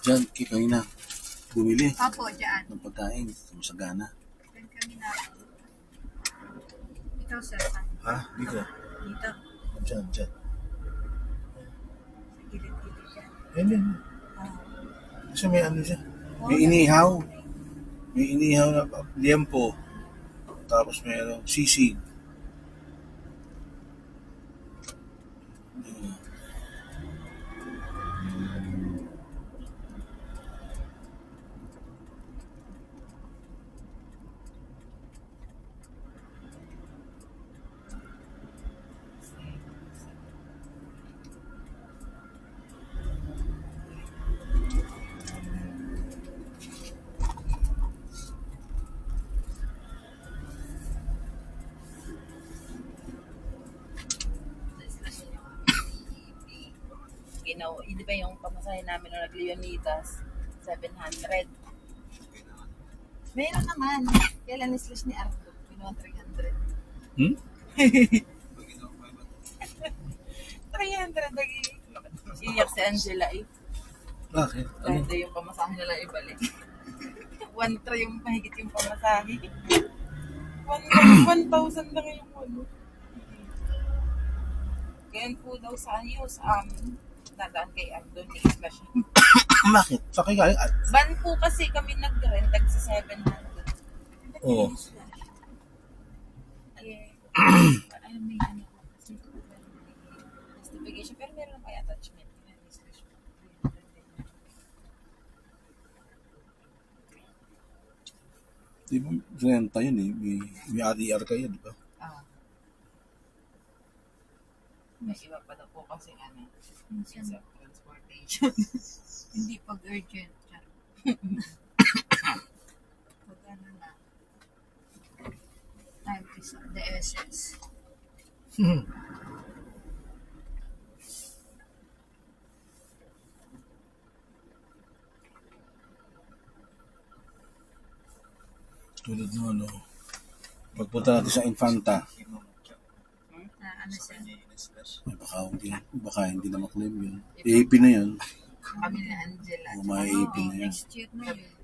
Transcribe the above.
Diyan, kanina. Bumili Opo, dyan. ng pagkain. Masagana. Dyan kami na. Ikaw, sir. Ha? Dito. Dito. Diyan. Sa gilid-gilid dyan. Yan. Ah. Kasi may ano siya. May inihaw. May inihaw na liempo. Tapos mayroong sisig. Hindi ba yung pamasahe namin nung nag-Leonidas? 700. Meron naman. Kailan ni-slash ni Arthur? Pinuha 300. 300 lagi. Iyak si Angela eh. Bakit? Dahil daw yung pamasahe nila ibalik. 1,300 yung mahigit yung pamasahe. 1,000 lang yung ano. Ganyan po daw sa ayos. Dadaan kay Arthur ni slash. Bakit? Sakay ka? Ban po kasi kami nag-rent sa 700. Oo. Alam mo yung kasi justification pero meron pa attachment. Di ba, renta yun eh. May RDR kayo, di ba? May iba pa daw po kasi sa transportation. Hindi pag urgent. Pag ano na. Time is of the essence. Tulad ng ano, pagpunta natin sa Infanta, Na ano siya. baka hindi na maklaim yun. AP na yun. Kami ni Angela. O may AP na yun. Next year na yun.